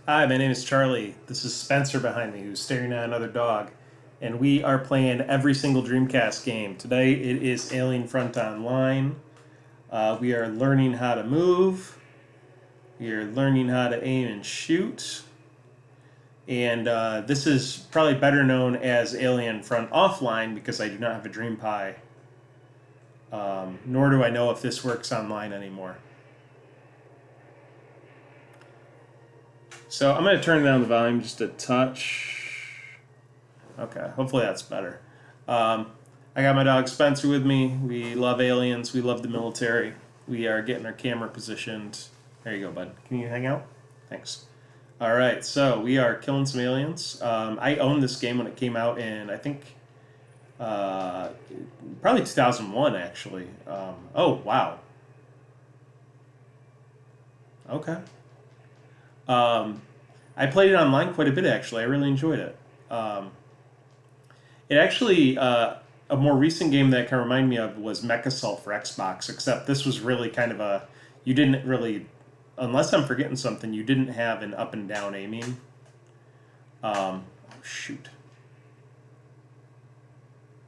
Hi, my name is Charlie. This is Spencer behind me, who's staring at another dog. And we are playing every single Dreamcast game. Today it is Alien Front Online. We are learning how to move. We are learning how to aim and shoot. And this is probably better known as Alien Front Offline because I do not have a Dream Pi. Nor do I know if this works online anymore. So I'm going to turn down the volume just a touch. Okay, hopefully that's better. I got my dog Spencer with me. We love aliens. We love the military. We are getting our camera positioned. There you go, bud. Can you hang out? Thanks. All right, so we are killing some aliens. I owned this game when it came out in, I think, probably 2001, actually. Oh, wow. Okay. I played it online quite a bit, actually. I really enjoyed it. It actually, a more recent game that can remind me of was Mech Assault for Xbox, except this was really kind of a, you didn't really, unless I'm forgetting something, you didn't have an up and down aiming. Oh, shoot.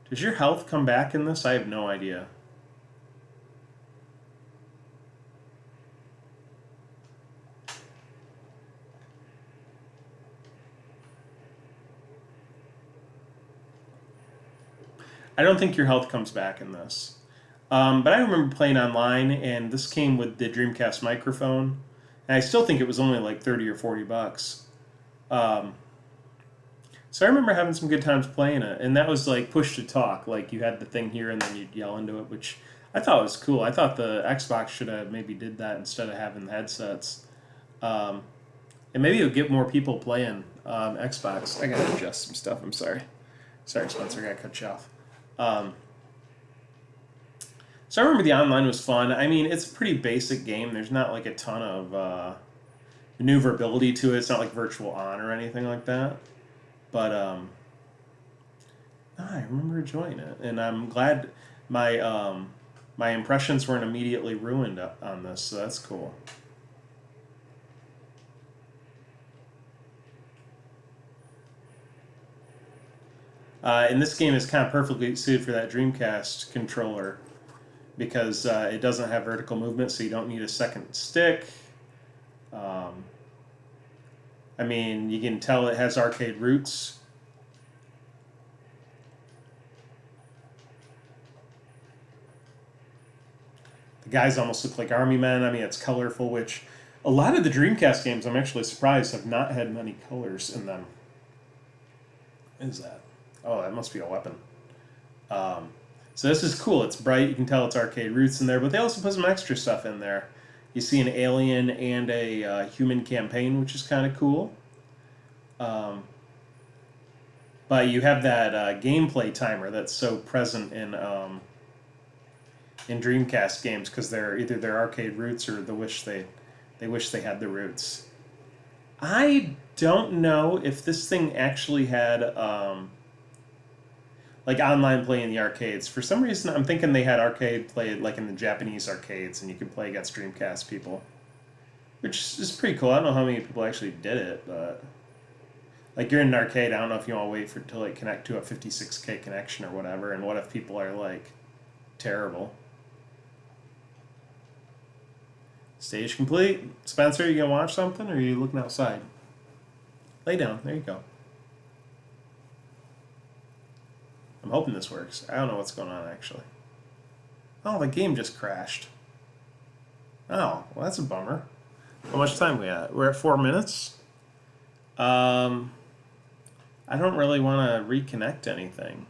Does your health come back in this? I have no idea. I don't think your health comes back in this. But I remember playing online, and this came with the Dreamcast microphone, and I still think it was only like 30 or 40 bucks. So I remember having some good times playing it, and that was like push to talk. Like you had the thing here, and then you'd yell into it, which I thought was cool. I thought the Xbox should have maybe did that instead of having the headsets. And maybe it would get more people playing Xbox. I gotta adjust some stuff. I'm sorry. Sorry, Spencer. I gotta cut you off. So I remember the online was fun. I mean, it's a pretty basic game. There's not like a ton of maneuverability to it. It's not like Virtual On or anything like that. But I remember enjoying it, and I'm glad my impressions weren't immediately ruined on this. So that's cool. And this game is kind of perfectly suited for that Dreamcast controller because it doesn't have vertical movement, so you don't need a second stick. I mean, you can tell it has arcade roots. The guys almost look like army men. I mean, it's colorful, which a lot of the Dreamcast games, I'm actually surprised, have not had many colors in them. What is that? Oh, that must be a weapon. So this is cool. It's bright. You can tell it's arcade roots in there, but they also put some extra stuff in there. You see an alien and a human campaign, which is kind of cool. But you have that gameplay timer that's so present in Dreamcast games because they're either their arcade roots or they wish they had the roots. I don't know if this thing actually had like online play in the arcades. For some reason, I'm thinking they had arcade play like in the Japanese arcades, and you could play against Dreamcast people, which is pretty cool. I don't know how many people actually did it, but like you're in an arcade, I don't know if you want to wait for to like connect to a 56K connection or whatever. And what if people are like terrible? Stage complete. Spencer, you gonna watch something, or are you looking outside? Lay down. There you go. I'm hoping this works. I don't know what's going on, actually. Oh, the game just crashed. Oh, well, that's a bummer. How much time we at? We're at 4 minutes. I don't really want to reconnect anything.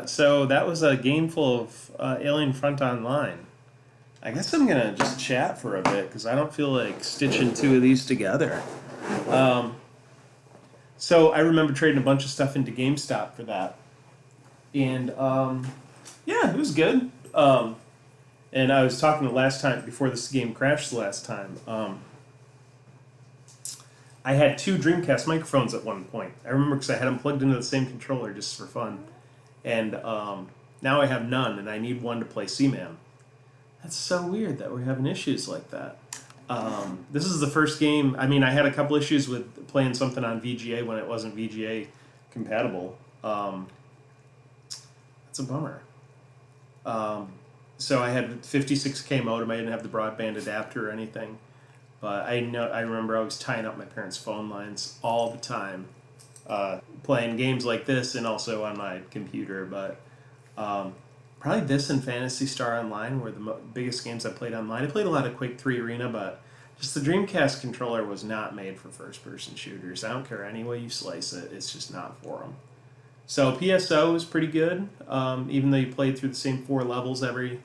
So that was a game full of Alien Front Online. I guess I'm going to just chat for a bit because I don't feel like stitching two of these together. So I remember trading a bunch of stuff into GameStop for that. And yeah, it was good. And I was talking the last time, before this game crashed the last time, I had two Dreamcast microphones at one point. I remember because I had them plugged into the same controller just for fun. And now I have none, and I need one to play Seaman. That's so weird that we're having issues like that. This is the first game. I mean, I had a couple issues with playing something on VGA when it wasn't VGA compatible. It's a bummer. So I had 56K modem. I didn't have the broadband adapter or anything. But I remember I was tying up my parents' phone lines all the time, playing games like this and also on my computer. But probably this and Phantasy Star Online were the biggest games I played online. I played a lot of Quake 3 Arena, but just the Dreamcast controller was not made for first-person shooters. I don't care any way you slice it; it's just not for them. So PSO is pretty good, even though you played through the same 4 levels every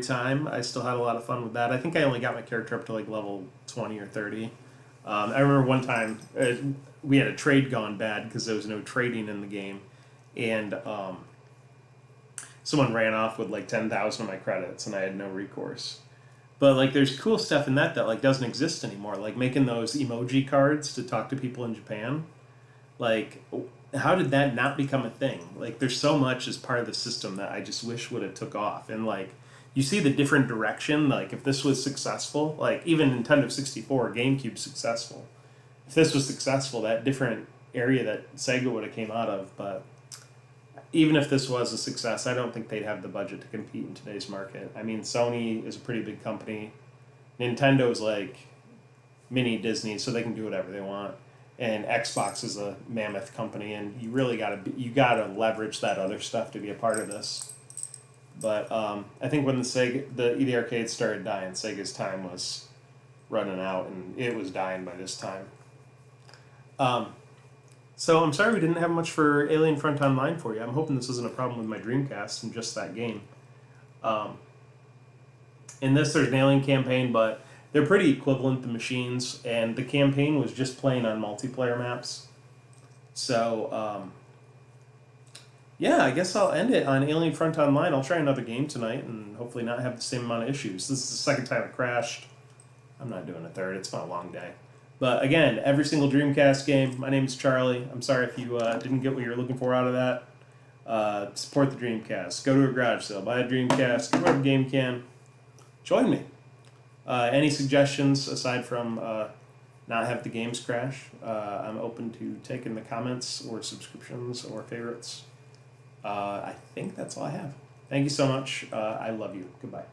time. I still had a lot of fun with that. I think I only got my character up to like level 20 or 30. I remember one time we had a trade gone bad because there was no trading in the game, and someone ran off with like 10,000 of my credits, and I had no recourse. But like, there's cool stuff in that like doesn't exist anymore, like making those emoji cards to talk to people in Japan. Like, how did that not become a thing? Like, there's so much as part of the system that I just wish would have took off. And like, you see the different direction. Like, if this was successful, like even Nintendo 64, GameCube successful. If this was successful, that different area that Sega would have came out of. But even if this was a success, I don't think they'd have the budget to compete in today's market. I mean, Sony is a pretty big company. Nintendo's like mini Disney, so they can do whatever they want. And Xbox is a mammoth company, and you really gotta leverage that other stuff to be a part of this. But I think when the arcade started dying, Sega's time was running out, and it was dying by this time. So I'm sorry we didn't have much for Alien Front Online for you. I'm hoping this isn't a problem with my Dreamcast and just that game. In this, there's an Alien campaign, but they're pretty equivalent, the machines, and the campaign was just playing on multiplayer maps. So, yeah, I guess I'll end it on Alien Front Online. I'll try another game tonight and hopefully not have the same amount of issues. This is the second time it crashed. I'm not doing a third. It's been a long day. But again, every single Dreamcast game. My name is Charlie. I'm sorry if you didn't get what you were looking for out of that. Support the Dreamcast. Go to a garage sale. Buy a Dreamcast. Get whatever game you can. Join me. Any suggestions aside from not have the games crash? I'm open to taking the comments or subscriptions or favorites. I think that's all I have. Thank you so much. I love you. Goodbye.